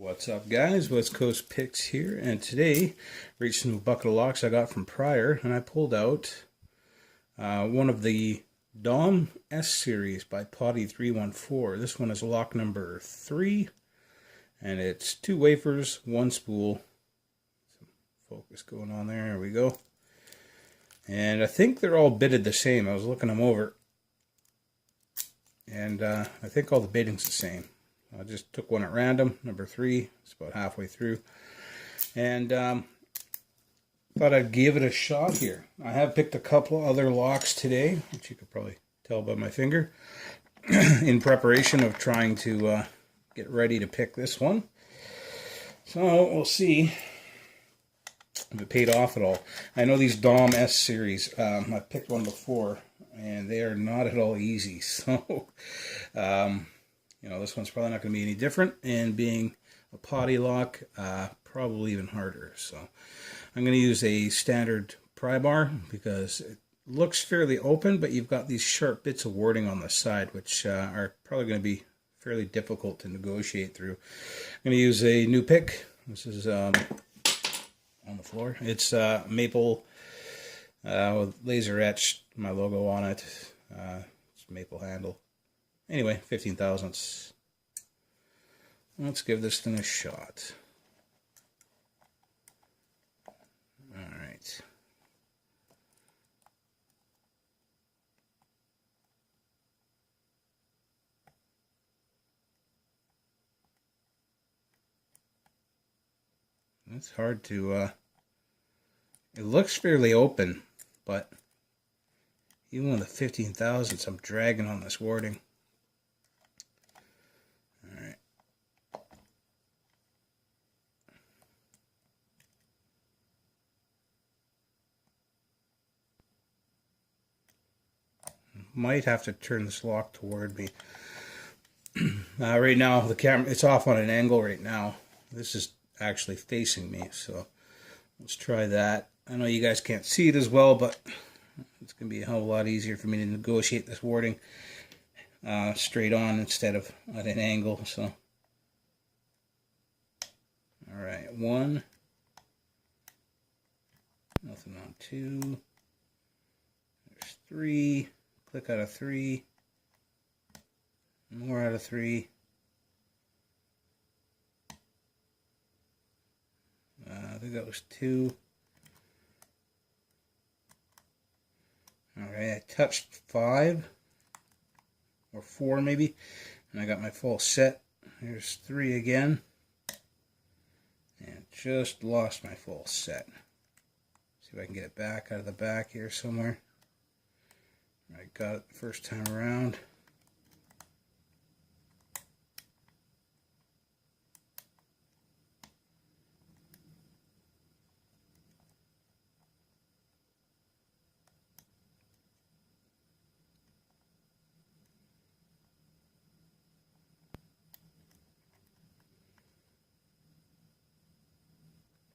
What's up, guys? West Coast Picks here, and today reached a new bucket of locks I got from Prior, and I pulled out one of the Dom S series by Potti314. This one is lock number 3, and it's 2 wafers, 1 spool. Some focus going on there. There we go. And I think they're all bitted the same. I was looking them over, and I think all the bitting's the same. I just took one at random, number 3. It's about halfway through. And thought I'd give it a shot here. I have picked a couple other locks today, which you could probably tell by my finger, in preparation of trying to get ready to pick this one. So we'll see if it paid off at all. I know these Dom S series, I've picked one before, and they are not at all easy. So you know, this one's probably not going to be any different, and being a potty lock, probably even harder. So I'm going to use a standard pry bar because it looks fairly open, but you've got these sharp bits of warding on the side, which are probably going to be fairly difficult to negotiate through. I'm going to use a new pick. This is on the floor. It's maple with laser etched my logo on it. It's maple handle. Anyway, 15 thousandths. Let's give this thing a shot. Alright. It's hard to, it looks fairly open, but even with the 15 thousandths, I'm dragging on this warding. Might have to turn this lock toward me. Right now, the camera, it's off on an angle right now. This is actually facing me, so let's try that. I know you guys can't see it as well, but it's going to be a hell of a lot easier for me to negotiate this warding straight on instead of at an angle. So, alright, 1. Nothing on 2. There's 3. Click out of 3, more out of 3. I think that was 2. Alright, I touched 5, or 4 maybe, and I got my full set. Here's 3 again, and just lost my full set. See if I can get it back out of the back here somewhere. I got it the first time around.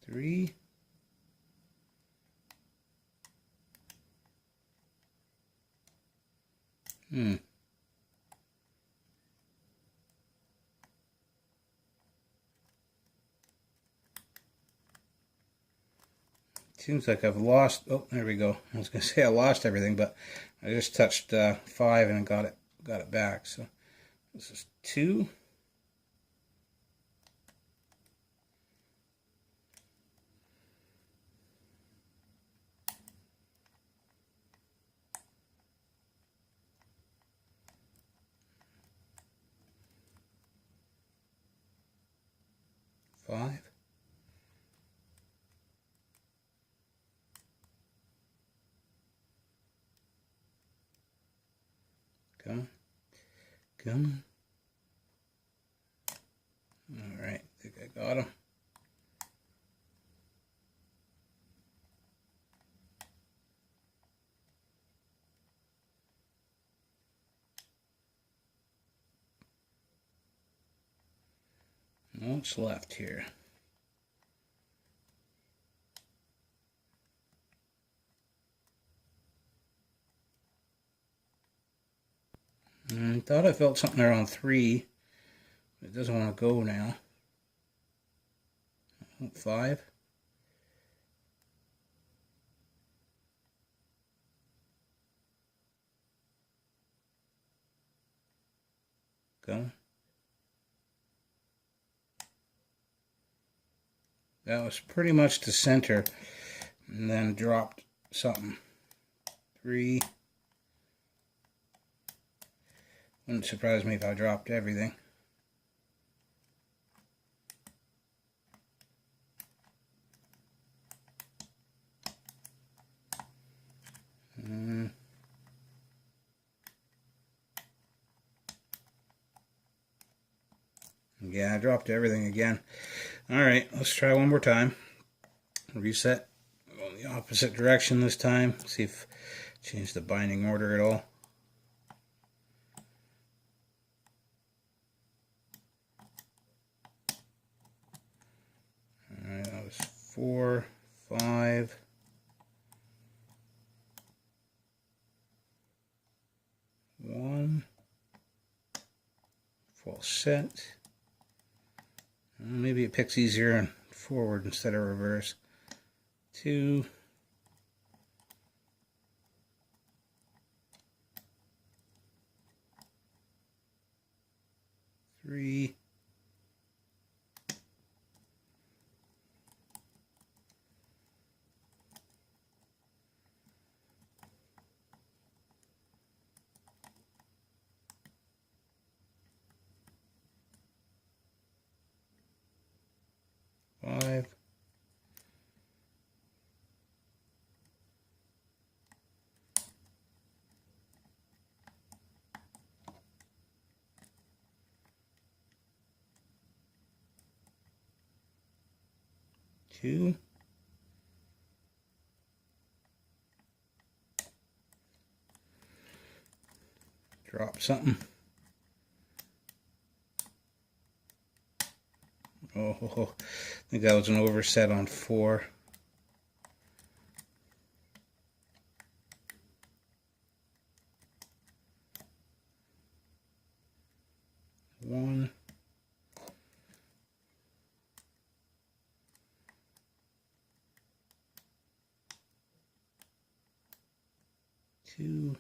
Three. Seems like I've lost. Oh, there we go. I was going to say I lost everything, but I just touched 5 and got it back. So this is 2. Five. Come. Alright, I think I got him. What's left here? I thought I felt something around 3. It doesn't want to go now. 5. Go. That was pretty much the center, and then dropped something. 3. Wouldn't surprise me if I dropped everything. Yeah, I dropped everything again. Alright, let's try one more time. Reset. Go in the opposite direction this time. See if change the binding order at all. Alright, that was 4, 5. 1. Full set. Maybe it picks easier and forward instead of reverse. 2. 3. 5. 2. Drop something. Oh, I think that was an overset on 4. 1. 2.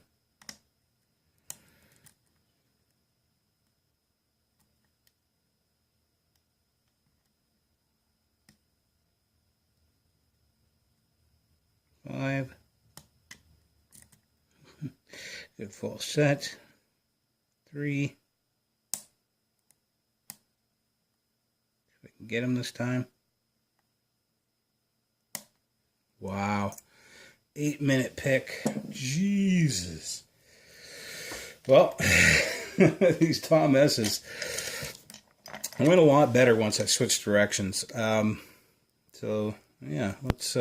5. Good full set. 3. See if we can get him this time. Wow. 8-minute pick. Jesus. Well, these Tom S's went a lot better once I switched directions. So, yeah, let's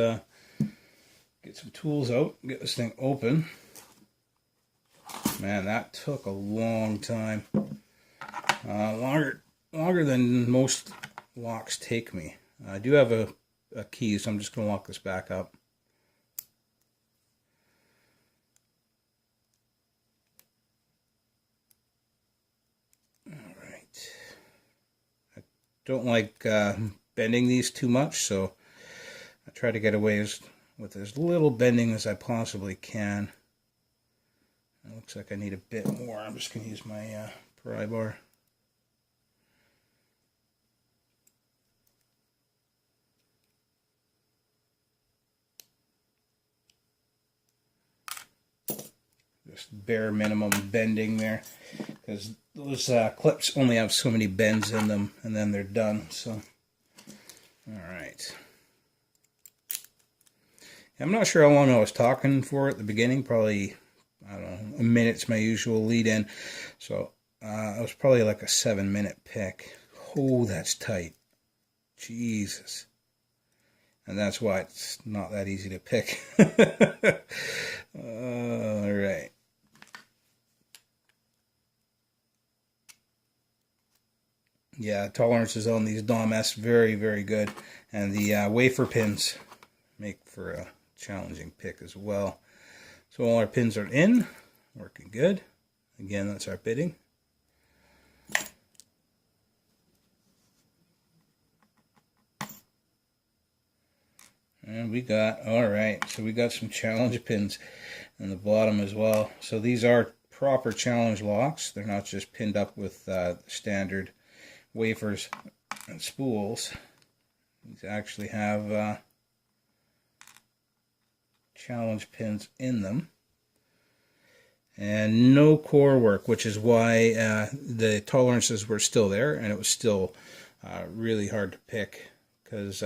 get some tools out, get this thing open. Man, that took a long time. Longer than most locks take me. I do have a key, so I'm just going to lock this back up. Alright. I don't like bending these too much, so I try to get away with as little bending as I possibly can. It looks like I need a bit more. I'm just going to use my pry bar. Just bare minimum bending there, because those clips only have so many bends in them, and then they're done. So, all right. I'm not sure how long I was talking for at the beginning. Probably, I don't know, a minute's my usual lead in. So it was probably like a 7-minute pick. Oh, that's tight. Jesus. And that's why it's not that easy to pick. All right. Yeah, tolerances on these Dom S very, very good. And the wafer pins make for a challenging pick as well. So all our pins are in, working good. Again, that's our bitting. And we got, alright, so we got some challenge pins in the bottom as well. So these are proper challenge locks. They're not just pinned up with standard wafers and spools. These actually have challenge pins in them. And no core work, which is why the tolerances were still there, and it was still really hard to pick, because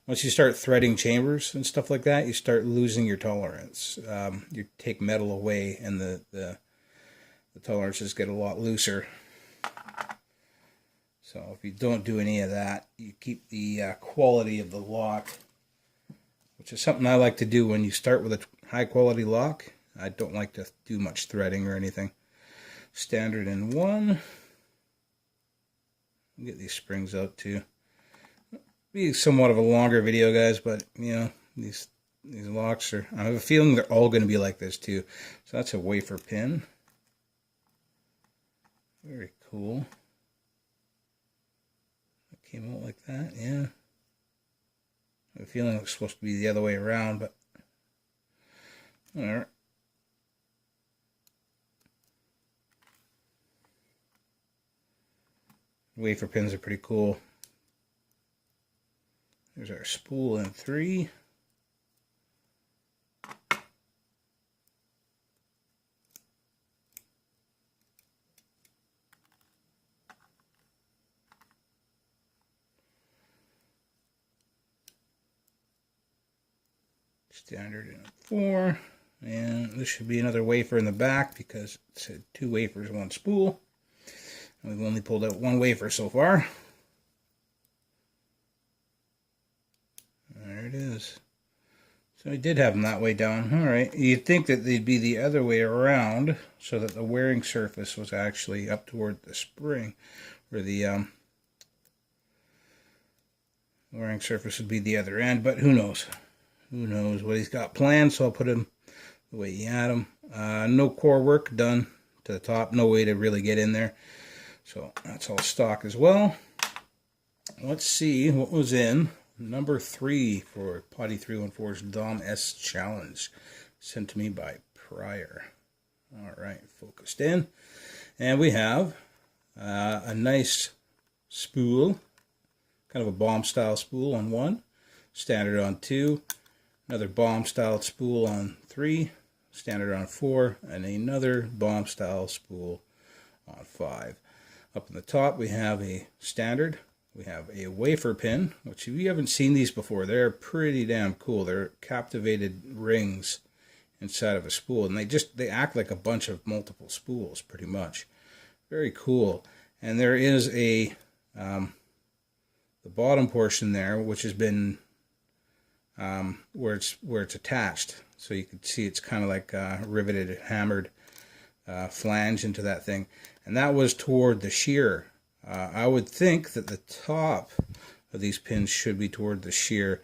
once you start threading chambers and stuff like that, you start losing your tolerance. You take metal away, and the tolerances get a lot looser. So if you don't do any of that, you keep the quality of the lock, which is something I like to do when you start with a high quality lock. I don't like to do much threading or anything. Standard in 1. Get these springs out too. Be somewhat of a longer video, guys, but you know, these locks are, I have a feeling they're all going to be like this too. So that's a wafer pin. Very cool. It came out like that, yeah. I have a feeling it's supposed to be the other way around, but alright. Wafer pins are pretty cool. There's our spool in 3. Standard in 4. And this should be another wafer in the back, because it said 2 wafers, 1 spool. And we've only pulled out 1 wafer so far. There it is. So we did have them that way down. Alright, you'd think that they'd be the other way around, so that the wearing surface was actually up toward the spring, or the wearing surface would be the other end, but who knows? Who knows what he's got planned, so I'll put him the way he had him. No core work done to the top, no way to really get in there. So that's all stock as well. Let's see what was in number 3 for Potti314's Dom S Challenge, sent to me by Pryor. Alright, focused in. And we have a nice spool, kind of a bomb style spool on 1, standard on 2, another bomb style spool on 3, standard on 4, and another bomb style spool on 5. Up in the top we have a standard, we have a wafer pin, which if you haven't seen these before, they're pretty damn cool. They're captivated rings inside of a spool, and they act like a bunch of multiple spools pretty much. Very cool. And there is a the bottom portion there, which has been where it's attached, so you can see it's kind of like riveted, hammered flange into that thing, and that was toward the shear. I would think that the top of these pins should be toward the shear,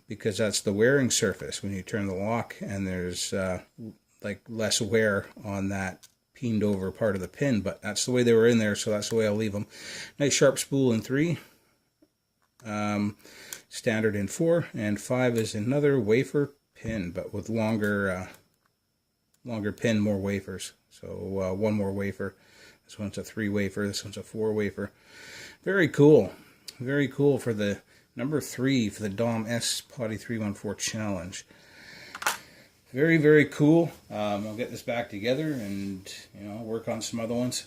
because that's the wearing surface when you turn the lock, and there's like less wear on that peened over part of the pin, but that's the way they were in there, so that's the way I'll leave them. Nice sharp spool in 3, standard in 4, and 5 is another wafer pin, but with longer pin, more wafers. So 1 more wafer. This one's a 3 wafer, this one's a 4 wafer. Very cool. Very cool for the number 3 for the Dom S Potti314 Challenge. Very, very cool. I'll get this back together and work on some other ones.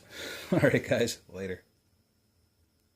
Alright guys, later.